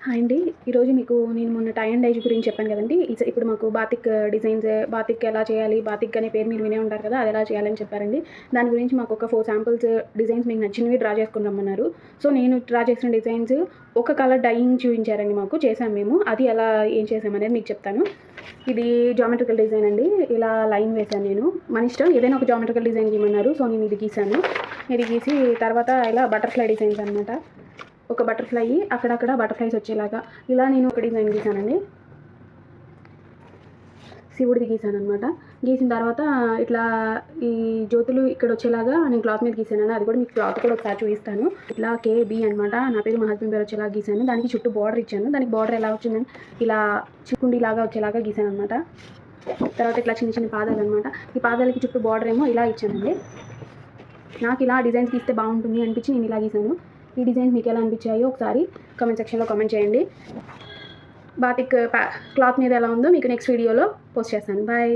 Hi అండి. ఈరోజు మీకు నేను మొన్న టై అండ్ డైజ్ గురించి చెప్పాను కదండీ! ఇప్పుడు మాకు బాతిక్ డిజైన్స్ బాతిక్ ఎలా చేయాలి? బాతిక్ అనే పేరు మీరు వినే ఉంటారు కదా! అది ఎలా చేయాలని చెప్పారండి. దాని గురించి మాకు ఒక 4 శాంపిల్స్ డిజైన్స్ మీకు నచ్చినవి డ్రా చేసుకొని రమ్మన్నారు. సో, నేను డ్రా చేసిన డిజైన్స్ ఒక కలర్ డైయింగ్ చూపించారండి మాకు. చేసాం మేము. అది ఎలా ఏం చేసామనేది మీకు చెప్తాను. ఇది జామెట్రికల్ డిజైన్ అండి. ఇలా లైన్ వేశాను నేను. మన ఇష్టం ఏదైనా ఒక జామెట్రికల్ డిజైన్ గీయమన్నారు. సో, నేను ఇది గీసాను. ఇది గీసి తర్వాత ఇలా బటర్‌ఫ్లై డిజైన్స్ అనమాట. ఒక బటర్‌ఫ్లై అక్కడక్కడ బటర్‌ఫ్లైస్ వచ్చేలాగా ఇలా నేను ఒక డిజైన్ గీసానండి. శివుడిది గీసాననమాట. గీసిన తర్వాత ఇట్లా ఈ జ్యోతులు ఇక్కడ వచ్చేలాగా నేను క్లాత్ మీద గీసానండి. అది కూడా మీకు క్లాత్ కూడా ఒకసారి చూపిస్తాను. ఇట్లా కేబీ అనమాట. నా పేరు మా హస్బెండ్ పేరు వచ్చేలాగా గీసాను. దానికి చుట్టూ బార్డర్ ఇచ్చాను. దానికి బార్డర్ ఎలా వచ్చిందంటే ఇలా చికుండిలాగా వచ్చేలాగా గీసాననమాట. తర్వాత ఇట్లా చిన్న చిన్న పాదాలు అనమాట. ఈ పాదాలకి చుట్టూ బార్డర్ ఏమో ఇలా ఇచ్చానండి. నాకు ఇలా డిజైన్స్ గీస్తే బాగుంటుంది అనిపించి నేను ఇలా గీసాను. ఈ డిజైన్స్ మీకు ఎలా అనిపించాయో ఒకసారి కామెంట్ సెక్షన్లో కామెంట్ చేయండి. బాతిక్ క్లాత్ మీద ఎలా ఉందో మీకు నెక్స్ట్ వీడియోలో పోస్ట్ చేస్తాను. బాయ్.